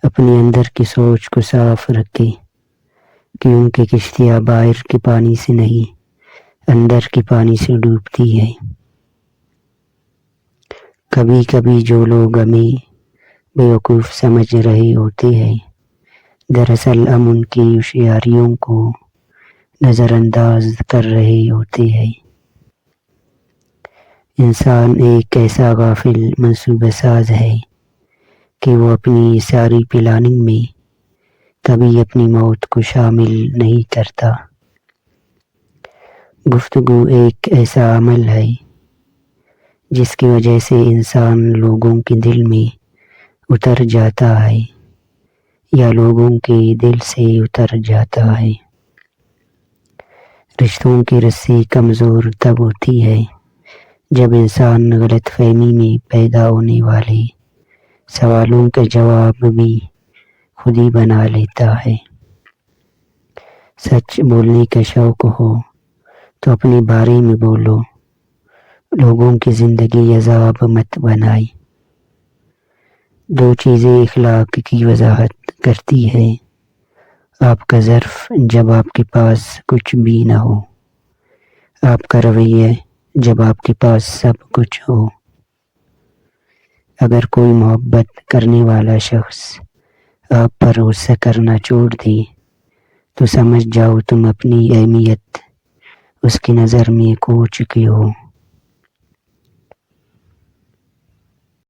اپنے اندر کی سوچ کو صاف رکھے کہ ان کی کشتیاں باہر کے پانی سے نہیں اندر کے پانی سے ڈوبتی ہے۔ کبھی کبھی جو لوگ ہمیں بیوقوف سمجھ رہے ہوتے ہیں، دراصل ہم ان کی ہوشیاریوں کو نظر انداز کر رہے ہوتے ہیں۔ انسان ایک ایسا غافل منصوبہ ساز ہے کہ وہ اپنی ساری پلاننگ میں کبھی اپنی موت کو شامل نہیں کرتا۔ گفتگو ایک ایسا عمل ہے جس کی وجہ سے انسان لوگوں کے دل میں اتر جاتا ہے یا لوگوں کے دل سے اتر جاتا ہے۔ رشتوں کی رسی کمزور تب ہوتی ہے جب انسان غلط فہمی میں پیدا ہونے والے سوالوں کا جواب بھی خود ہی بنا لیتا ہے۔ سچ بولنے کا شوق ہو تو اپنے بارے میں بولو، لوگوں کی زندگی عذاب مت بنائے۔ دو چیزیں اخلاق کی وضاحت کرتی ہے: آپ کا ظرف جب آپ کے پاس کچھ بھی نہ ہو، آپ کا رویہ جب آپ کے پاس سب کچھ ہو۔ اگر کوئی محبت کرنے والا شخص آپ پر غصہ کرنا چھوڑ دے تو سمجھ جاؤ تم اپنی اہمیت اس کی نظر میں کھو چکے ہو۔